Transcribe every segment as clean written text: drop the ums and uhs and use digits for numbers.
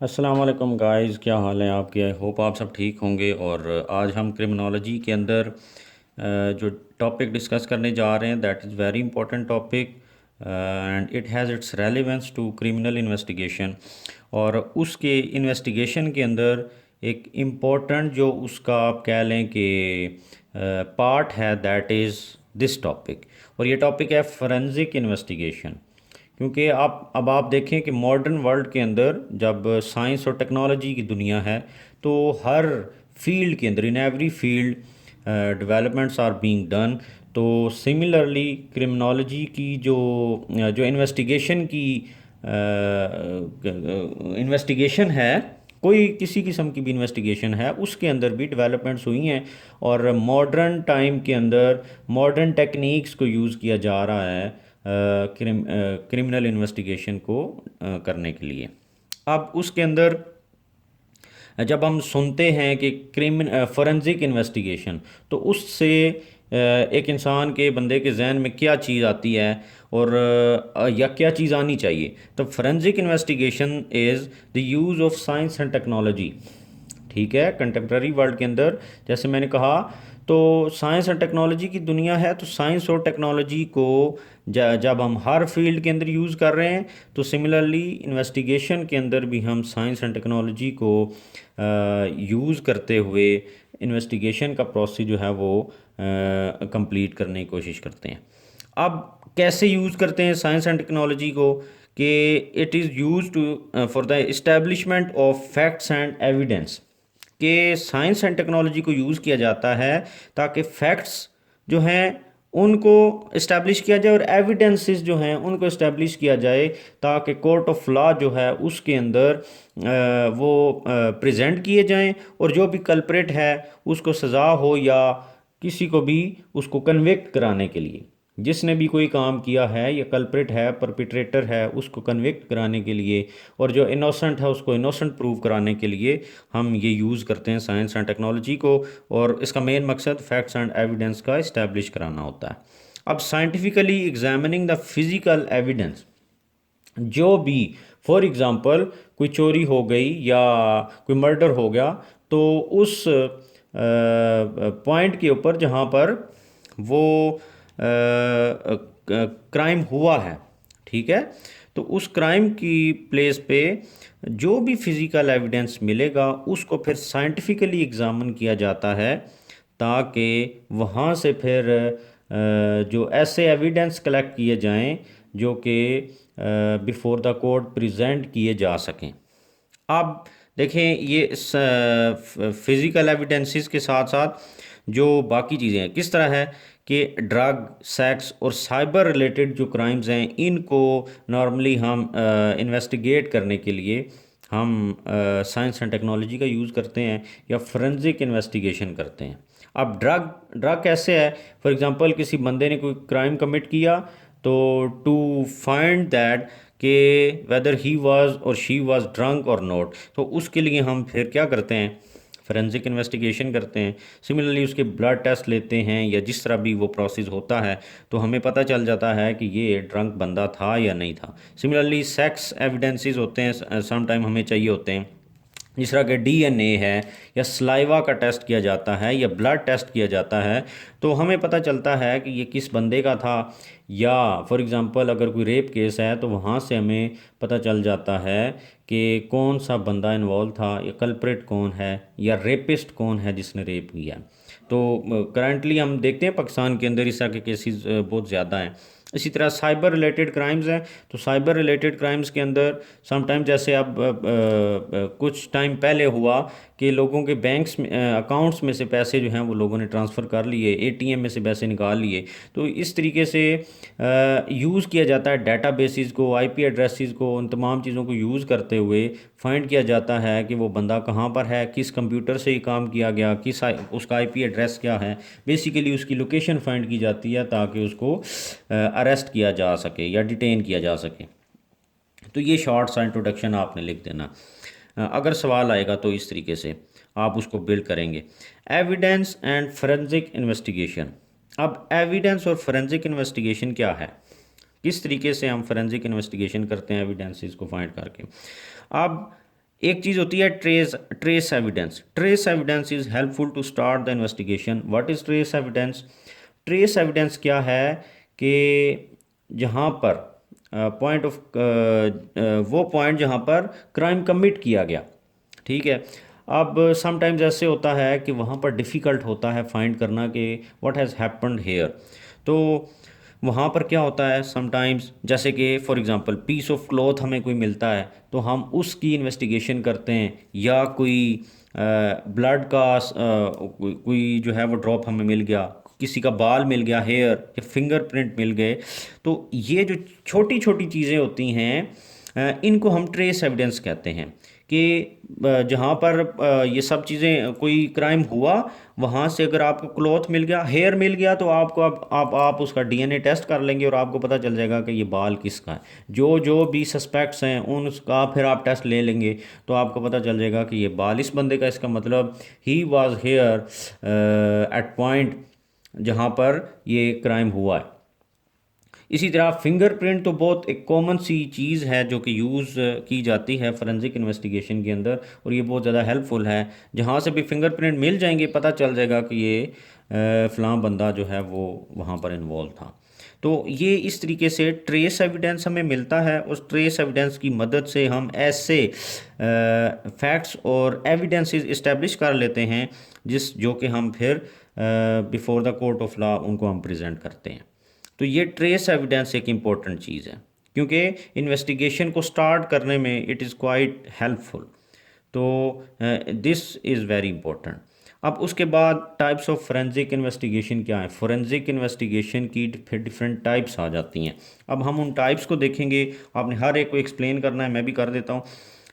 अस्सलाम वालेकुम गाइस, क्या हाल है आपके। आई होप आप सब ठीक होंगे। और आज हम क्रिमिनोलॉजी के अंदर जो टॉपिक डिस्कस करने जा रहे हैं that is very important topic and it has its relevance to criminal investigation. और उसके इन्वेस्टिगेशन के अंदर एक इम्पॉर्टेंट जो उसका आप कह लें कि पार्ट है दैट इज़ दिस टॉपिक। और ये टॉपिक है फोरेंसिक इन्वेस्टिगेशन। क्योंकि आप देखें कि मॉडर्न वर्ल्ड के अंदर जब साइंस और टेक्नोलॉजी की दुनिया है तो हर फील्ड के अंदर in every field developments are being done. तो सिमिलरली क्रिमिनोलॉजी की जो जो इन्वेस्टिगेशन की इन्वेस्टिगेशन है, कोई किसी किस्म की भी इन्वेस्टिगेशन है, उसके अंदर भी डेवलपमेंट्स हुई हैं। और मॉडर्न टाइम के अंदर मॉडर्न टेक्निक्स को यूज़ किया जा रहा है क्रिमिनल इन्वेस्टिगेशन को करने के लिए। अब उसके अंदर जब हम सुनते हैं कि फोरेंसिक इन्वेस्टिगेशन, तो उससे एक इंसान के बंदे के जहन में क्या चीज़ आती है और या क्या चीज़ आनी चाहिए। तो forensic investigation is the use of science and technology. ठीक है, कंटेम्प्रेरी वर्ल्ड के अंदर जैसे मैंने कहा, तो साइंस और टेक्नोलॉजी की दुनिया है। तो साइंस और टेक्नोलॉजी को जब हम हर फील्ड के अंदर यूज़ कर रहे हैं, तो सिमिलरली इन्वेस्टिगेशन के अंदर भी हम साइंस एंड टेक्नोलॉजी को यूज़ करते हुए इन्वेस्टिगेशन का प्रोसेस जो है वो कंप्लीट करने की कोशिश करते हैं। अब कैसे यूज़ करते हैं साइंस एंड टेक्नोलॉजी को, कि it is use to for the establishment of facts and evidence. कि साइंस एंड टेक्नोलॉजी को यूज़ किया जाता है ताकि फैक्ट्स जो हैं उनको इस्टेब्लिश किया जाए और एविडेंसेस जो हैं उनको इस्टेब्लिश किया जाए, ताकि कोर्ट ऑफ लॉ जो है उसके अंदर वो प्रेजेंट किए जाएं और जो भी कल्प्रेट है उसको सज़ा हो, या किसी को भी उसको कन्विक्ट कराने के लिए, जिसने भी कोई काम किया है या कल्प्रिट है, परपिट्रेटर है, उसको कन्विक्ट कराने के लिए, और जो इनोसेंट है उसको इनोसेंट प्रूव कराने के लिए हम ये यूज़ करते हैं साइंस एंड टेक्नोलॉजी को। और इसका मेन मकसद फैक्ट्स एंड एविडेंस का इस्टेब्लिश कराना होता है। अब scientifically examining the physical evidence, जो भी फॉर एग्ज़ाम्पल कोई चोरी हो गई या कोई मर्डर हो गया, तो उस पॉइंट के ऊपर जहाँ पर वो क्राइम हुआ है, ठीक है, तो उस क्राइम की प्लेस पे जो भी फिज़िकल एविडेंस मिलेगा उसको फिर साइंटिफिकली एग्ज़ामिन किया जाता है, ताकि वहाँ से फिर जो ऐसे एविडेंस कलेक्ट किए जाएं जो कि बिफोर द कोर्ट प्रेजेंट किए जा सकें। आप देखें, ये फिज़िकल एविडेंसेस के साथ साथ जो बाकी चीज़ें हैं किस तरह है कि ड्रग, सेक्स और साइबर रिलेटेड जो क्राइम्स हैं इनको नॉर्मली हम इन्वेस्टिगेट करने के लिए हम साइंस एंड टेक्नोलॉजी का यूज़ करते हैं या फोरेंसिक इन्वेस्टिगेशन करते हैं। अब ड्रग ड्रग कैसे है, फॉर एग्जांपल किसी बंदे ने कोई क्राइम कमिट किया, तो टू फाइंड दैट कि वेदर ही वाज और शी वाज ड्रंक और नॉट, तो उसके लिए हम फिर क्या करते हैं, फोरेंसिक इन्वेस्टिगेशन करते हैं। सिमिलरली उसके ब्लड टेस्ट लेते हैं या जिस तरह भी वो प्रोसेस होता है, तो हमें पता चल जाता है कि ये ड्रंक बंदा था या नहीं था। सिमिलरली सेक्स एविडेंसेस होते हैं, सम टाइम हमें चाहिए होते हैं, जिस तरह के डीएनए है या सलाइवा का टेस्ट किया जाता है या ब्लड टेस्ट किया जाता है, तो हमें पता चलता है कि ये किस बंदे का था। या फॉर एग्ज़ाम्पल अगर कोई रेप केस है तो वहाँ से हमें पता चल जाता है कि कौन सा बंदा इन्वॉल्व था, या कल्प्रिट कौन है, या रेपिस्ट कौन है जिसने रेप किया। तो करंटली हम देखते हैं पाकिस्तान के अंदर इस तरह के केसेस बहुत ज़्यादा हैं। इसी तरह साइबर रिलेटेड क्राइम्स हैं, तो साइबर रिलेटेड क्राइम्स के अंदर समटाइम जैसे अब कुछ टाइम पहले हुआ कि लोगों के बैंक्स में अकाउंट्स में से पैसे जो हैं वो लोगों ने ट्रांसफ़र कर लिए, एटीएम में से पैसे निकाल लिए। तो इस तरीके से यूज़ किया जाता है डाटा बेसिस को, आईपी एड्रेसेस को, उन तमाम चीज़ों को यूज़ करते हुए फाइंड किया जाता है कि वो बंदा कहाँ पर है, किस कंप्यूटर से ये काम किया गया, उसका आईपी एड्रेस क्या है। बेसिकली उसकी लोकेशन फाइंड की जाती है ताकि उसको अरेस्ट किया जा सके या डिटेन किया जा सके। तो ये शॉर्ट सा इंट्रोडक्शन आपने लिख देना। अगर सवाल आएगा तो इस तरीके से आप उसको बिल्ड करेंगे। Evidence and forensic investigation. अब एविडेंस और फोरेंसिक इन्वेस्टिगेशन क्या है, किस तरीके से हम फोरेंसिक इन्वेस्टिगेशन करते हैं एविडेंसेस को फाइंड करके। अब एक चीज़ होती है trace trace evidence. Trace evidence is helpful to start the investigation. What is trace evidence? Trace evidence क्या है कि जहाँ पर पॉइंट ऑफ वो पॉइंट जहाँ पर क्राइम कमिट किया गया, ठीक है। अब समटाइम्स ऐसे होता है कि वहाँ पर डिफ़िकल्ट होता है फाइंड करना कि व्हाट हैज़ हैपन्ड हेयर। तो वहाँ पर क्या होता है समटाइम्स, जैसे कि for example piece of cloth हमें कोई मिलता है तो हम उसकी इन्वेस्टिगेशन करते हैं, या कोई ब्लड का कोई जो है वो ड्रॉप हमें मिल गया, किसी का बाल मिल गया, हेयर या फिंगरप्रिंट मिल गए। तो ये जो छोटी छोटी चीज़ें होती हैं इनको हम ट्रेस एविडेंस कहते हैं कि जहाँ पर ये सब चीज़ें कोई क्राइम हुआ, वहाँ से अगर आपको क्लॉथ मिल गया, हेयर मिल गया, तो आपको अब आप उसका डीएनए टेस्ट कर लेंगे और आपको पता चल जाएगा कि ये बाल किसका है। जो जो भी सस्पेक्ट्स हैं उनका फिर आप टेस्ट ले लेंगे तो आपको पता चल जाएगा कि ये बाल इस बंदे का, इसका मतलब he was here at point जहाँ पर ये क्राइम हुआ है। इसी तरह फिंगरप्रिंट तो बहुत एक कॉमन सी चीज़ है जो कि यूज़ की जाती है फोरेंसिक इन्वेस्टिगेशन के अंदर, और ये बहुत ज़्यादा हेल्पफुल है। जहाँ से भी फिंगरप्रिंट मिल जाएंगे पता चल जाएगा कि ये फ़लाँ बंदा जो है वो वहाँ पर इन्वॉल्व था। तो ये इस तरीके से ट्रेस एविडेंस हमें मिलता है। उस ट्रेस एविडेंस की मदद से हम ऐसे फैक्ट्स और एविडेंसेस इस्टेब्लिश कर लेते हैं जो कि हम फिर before the court of law उनको हम प्रेजेंट करते हैं। तो ये ट्रेस एविडेंस एक इम्पॉर्टेंट चीज़ है क्योंकि इन्वेस्टिगेशन को स्टार्ट करने में इट इज़ क्वाइट हेल्पफुल। तो दिस इज़ वेरी इंपॉर्टेंट। अब उसके बाद टाइप्स ऑफ फोरेंसिक इन्वेस्टिगेशन क्या है? फोरेंसिक इन्वेस्टिगेशन की फिर डिफरेंट टाइप्स आ जाती हैं। अब हम उन टाइप्स को देखेंगे, आपने हर एक को एक्सप्लेन करना है, मैं भी कर देता हूँ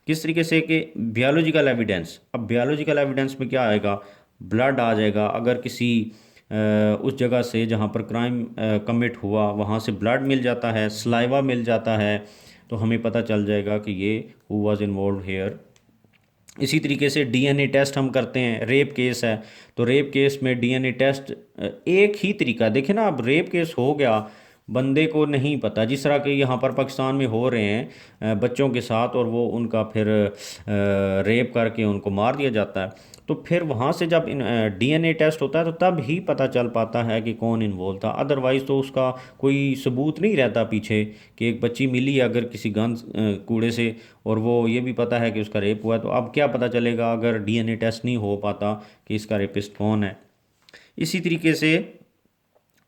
किस तरीके से। कि बायोलॉजिकल एविडेंस, अब बायोलॉजिकल एविडेंस में क्या आएगा? ब्लड आ जाएगा। अगर किसी उस जगह से जहाँ पर क्राइम कमिट हुआ वहाँ से ब्लड मिल जाता है, सलाइवा मिल जाता है, तो हमें पता चल जाएगा कि ये हु वाज इन्वॉल्व हेयर। इसी तरीके से डीएनए टेस्ट हम करते हैं। रेप केस है तो रेप केस में डीएनए टेस्ट एक ही तरीका, देखें ना, अब रेप केस हो गया, बंदे को नहीं पता, जिस तरह के यहाँ पर पाकिस्तान में हो रहे हैं बच्चों के साथ, और वो उनका फिर रेप करके उनको मार दिया जाता है। तो फिर वहाँ से जब डीएनए टेस्ट होता है तो तब ही पता चल पाता है कि कौन इन्वॉल्व था। अदरवाइज़ तो उसका कोई सबूत नहीं रहता पीछे कि एक बच्ची मिली अगर किसी गंद कूड़े से, और वो ये भी पता है कि उसका रेप हुआ है, तो अब क्या पता चलेगा अगर डीएनए टेस्ट नहीं हो पाता कि इसका रेपिस्ट कौन है। इसी तरीके से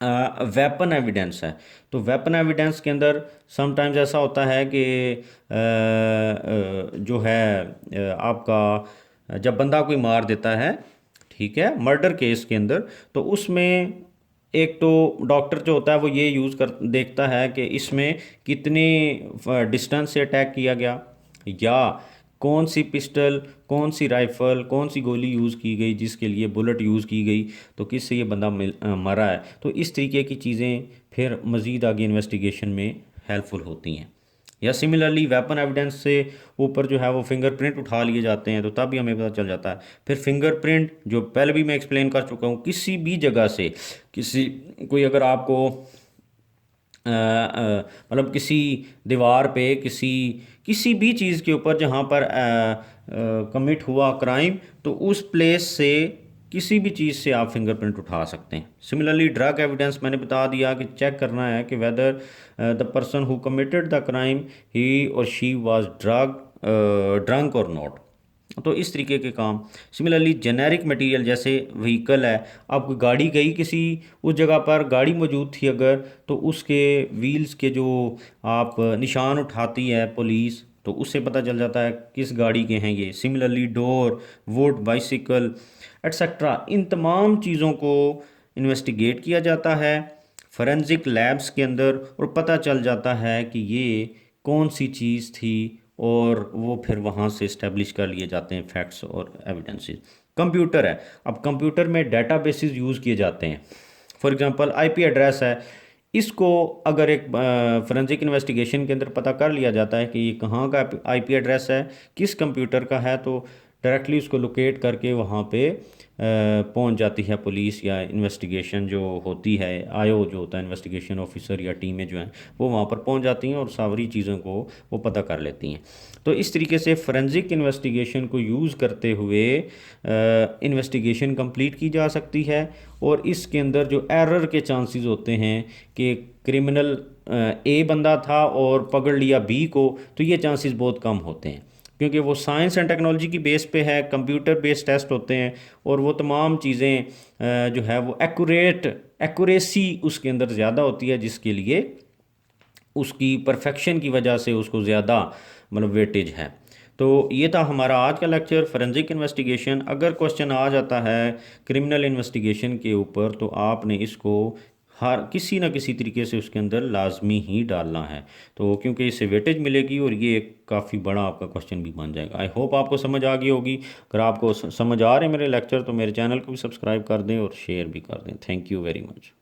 वेपन एविडेंस है। तो वेपन एविडेंस के अंदर समटाइम्स ऐसा होता है कि जो है आपका जब बंदा कोई मार देता है, ठीक है, मर्डर केस के अंदर, तो उसमें एक तो डॉक्टर जो होता है वो ये यूज़ कर देखता है कि इसमें कितने डिस्टेंस से अटैक किया गया, या कौन सी पिस्टल, कौन सी राइफ़ल, कौन सी गोली यूज़ की गई, जिसके लिए बुलेट यूज़ की गई, तो किससे ये बंदा मरा है। तो इस तरीके की चीज़ें फिर मज़ीद आगे इन्वेस्टिगेशन में हेल्पफुल होती हैं। या सिमिलरली वेपन एविडेंस से ऊपर जो है वो फिंगरप्रिंट उठा लिए जाते हैं, तो तब भी हमें पता चल जाता है। फिर फिंगरप्रिंट जो पहले भी मैं एक्सप्लेन कर चुका हूँ, किसी भी जगह से किसी कोई अगर आपको मतलब किसी दीवार पे किसी किसी भी चीज़ के ऊपर जहाँ पर कमिट हुआ क्राइम, तो उस प्लेस से किसी भी चीज़ से आप फिंगरप्रिंट उठा सकते हैं। सिमिलरली ड्रग एविडेंस मैंने बता दिया कि चेक करना है कि whether the person who committed the crime he और शी वाज ड्रंक और नॉट। तो इस तरीके के काम। सिमिलरली जेनेरिक मटेरियल जैसे व्हीकल है, अब कोई गाड़ी गई किसी उस जगह पर, गाड़ी मौजूद थी अगर, तो उसके व्हील्स के जो आप निशान उठाती है पुलिस, तो उससे पता चल जाता है किस गाड़ी के हैं ये। Similarly door, wood, bicycle etcetera, इन तमाम चीज़ों को इन्वेस्टिगेट किया जाता है फोरेंसिक लैब्स के अंदर, और पता चल जाता है कि ये कौन सी चीज़ थी, और वो फिर वहाँ से इस्टेब्लिश कर लिए जाते हैं फैक्ट्स और एविडेंसेस। कंप्यूटर है, अब कंप्यूटर में डेटाबेसेस यूज़ किए जाते हैं। फॉर एग्जांपल आईपी एड्रेस है, इसको अगर एक फोरेंसिक इन्वेस्टिगेशन के अंदर पता कर लिया जाता है कि ये कहाँ का आईपी एड्रेस है, किस कंप्यूटर का है, तो डायरेक्टली उसको लोकेट करके वहाँ पे पहुंच जाती है पुलिस, या इन्वेस्टिगेशन जो होती है, आईओ जो होता है इन्वेस्टिगेशन ऑफिसर, या टीमें जो हैं वो वहाँ पर पहुंच जाती हैं और सारी चीज़ों को वो पता कर लेती हैं। तो इस तरीके से फोरेंसिक इन्वेस्टिगेशन को यूज़ करते हुए इन्वेस्टिगेशन कंप्लीट की जा सकती है। और इसके अंदर जो एरर के चांसेस होते हैं कि क्रिमिनल ए बंदा था और पकड़ लिया बी को, तो ये चांसेस बहुत कम होते हैं, क्योंकि वो साइंस एंड टेक्नोलॉजी की बेस पे है, कंप्यूटर बेस्ड टेस्ट होते हैं, और वो तमाम चीज़ें जो है वो एक्यूरेसी उसके अंदर ज़्यादा होती है, जिसके लिए उसकी परफेक्शन की वजह से उसको ज़्यादा मतलब वेटेज है। तो ये था हमारा आज का लेक्चर, फोरेंसिक इन्वेस्टिगेशन। अगर क्वेश्चन आ जाता है क्रिमिनल इन्वेस्टिगेशन के ऊपर, तो आपने इसको हर किसी ना किसी तरीके से उसके अंदर लाजमी ही डालना है, तो क्योंकि इससे वेटेज मिलेगी और ये एक काफ़ी बड़ा आपका क्वेश्चन भी बन जाएगा। आई होप आपको समझ आ गई होगी। अगर आपको समझ आ रहे हैं मेरे लेक्चर, तो मेरे चैनल को भी सब्सक्राइब कर दें और शेयर भी कर दें। Thank you very much.